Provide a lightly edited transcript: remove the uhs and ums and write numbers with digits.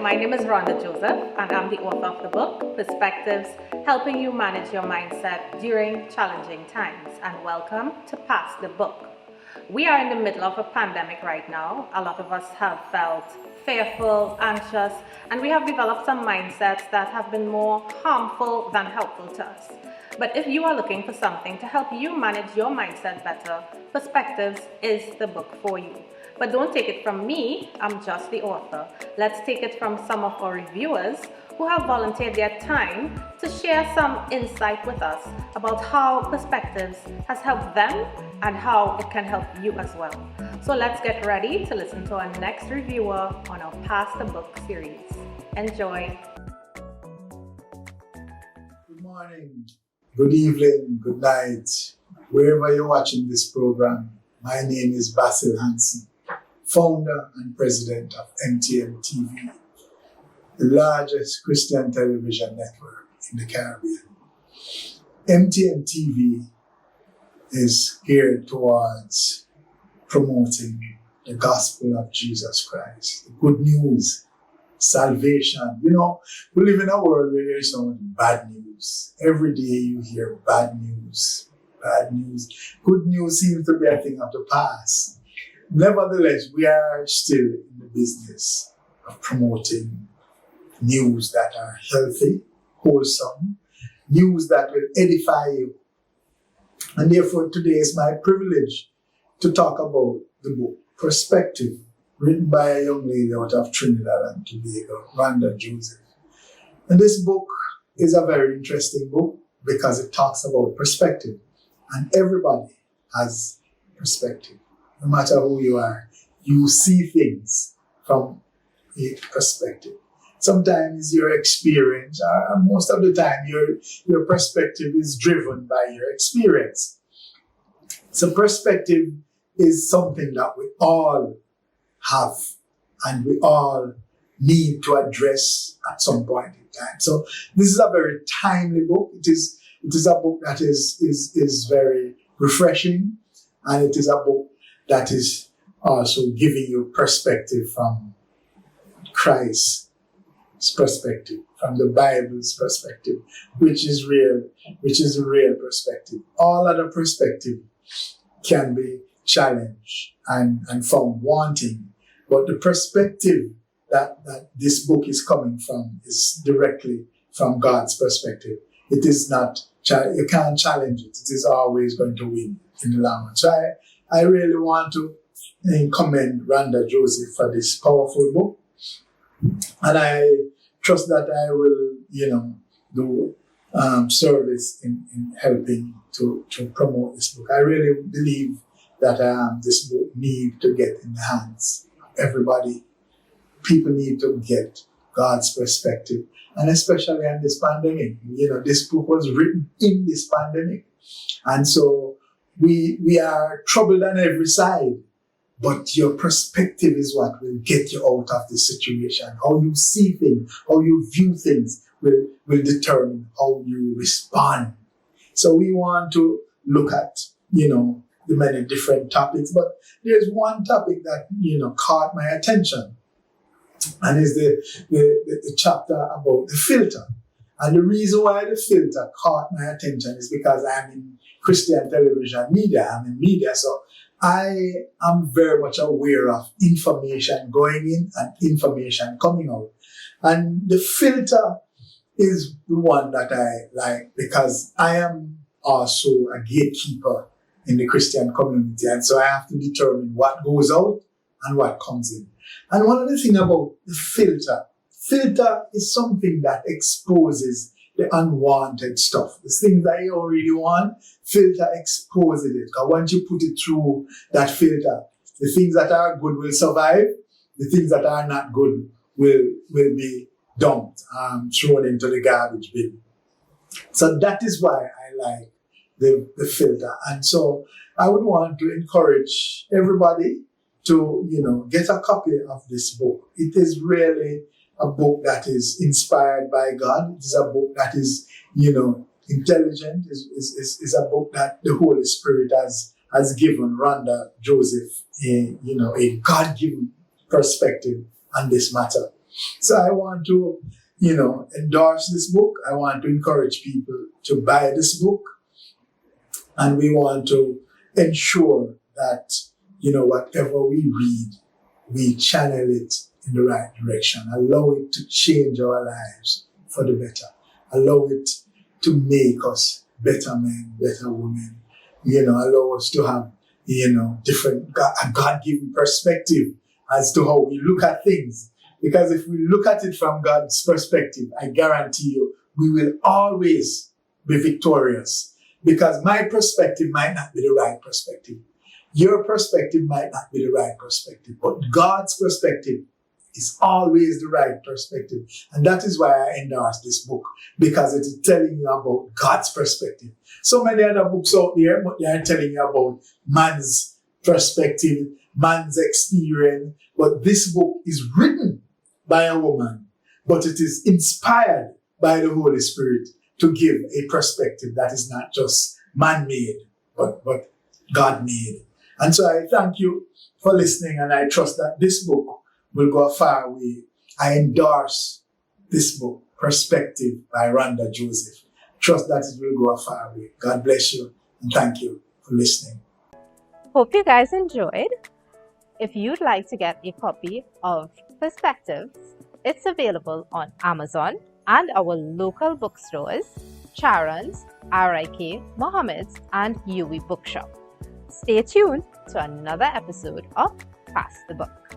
my name is Rhonda Joseph, and I'm the author of the book, Perspectives, Helping You Manage Your Mindset During Challenging Times. And welcome to Pass the Book. We are in the middle of a pandemic right now. A lot of us have felt fearful, anxious, and we have developed some mindsets that have been more harmful than helpful to us. But if you are looking for something to help you manage your mindset better, Perspectives is the book for you. But don't take it from me, I'm just the author. Let's take it from some of our reviewers who have volunteered their time to share some insight with us about how Perspectives has helped them and how it can help you as well. So let's get ready to listen to our next reviewer on our Pass the Book series. Enjoy. Good morning, good evening, good night, wherever you're watching this program. My name is Basil Hanson, founder and president of MTM TV, the largest Christian television network in the Caribbean. MTM TV is geared towards promoting the gospel of Jesus Christ, the good news, salvation. You know, we live in a world where there's so much bad news. Every day you hear bad news, bad news. Good news seems to be a thing of the past. Nevertheless, we are still in the business of promoting news that are healthy, wholesome, news that will edify you. And therefore, today is my privilege to talk about the book, Perspective, written by a young lady out of Trinidad and Tobago, Rhonda Joseph. And this book is a very interesting book because it talks about perspective. And everybody has perspective. No matter who you are, you see things from a perspective. Sometimes your experience, most of the time, your perspective is driven by your experience. So perspective is something that we all have and we all need to address at some point in time. So this is a very timely book. It is a book that is very refreshing, and it is a book that is also giving you perspective from Christ's perspective, from the Bible's perspective, which is a real perspective. All other perspective can be challenged and found wanting, but the perspective that this book is coming from is directly from God's perspective. It is not, you can't challenge it. It is always going to win in the long run. So I really want to commend Rhonda Joseph for this powerful book. And I trust that I will, do service in helping to promote this book. I really believe that this book needs to get in the hands of everybody. People need to get God's perspective, and especially on this pandemic. This book was written in this pandemic. And so we are troubled on every side, but your perspective is what will get you out of the situation. How you see things, how you view things will determine how you respond. So we want to look at, the many different topics, but there's one topic that, caught my attention, and is the chapter about the filter. And the reason why the filter caught my attention is because I'm in Christian television media. I'm in media, so I am very much aware of information going in and information coming out. And the filter is the one that I like because I am also a gatekeeper in the Christian community. And so I have to determine what goes out and what comes in. And one of the things about the filter is something that exposes the unwanted stuff. The things that you already want, filter exposes it. Because once you put it through that filter, the things that are good will survive. The things that are not good will be dumped, thrown into the garbage bin. So that is why I like the filter. And so I would want to encourage everybody to, get a copy of this book. It is really a book that is inspired by God. It is a book that is, intelligent. Is a book that the Holy Spirit has given Rhonda Joseph a God-given perspective on this matter. So I want to, endorse this book. I want to encourage people to buy this book. And we want to ensure that, whatever we read, we channel it in the right direction. Allow it to change our lives for the better. Allow it to make us better men, better women. Allow us to have, different, a God-given perspective as to how we look at things. Because if we look at it from God's perspective, I guarantee you, we will always be victorious. Because my perspective might not be the right perspective. Your perspective might not be the right perspective. But God's perspective is always the right perspective. And that is why I endorse this book. Because it is telling you about God's perspective. So many other books out there, but they are telling you about man's perspective, man's experience. But this book is written by a woman. But it is inspired by the Holy Spirit to give a perspective that is not just man-made, but God-made. And so I thank you for listening, and I trust that this book will go a far way. I endorse this book, Perspective by Rhonda Joseph. Trust that it will go a far way. God bless you, and thank you for listening. Hope you guys enjoyed. If you'd like to get a copy of Perspectives, it's available on Amazon and our local bookstores, Charon's, RIK, Mohammed's, and UE Bookshop. Stay tuned to another episode of Pass the Book.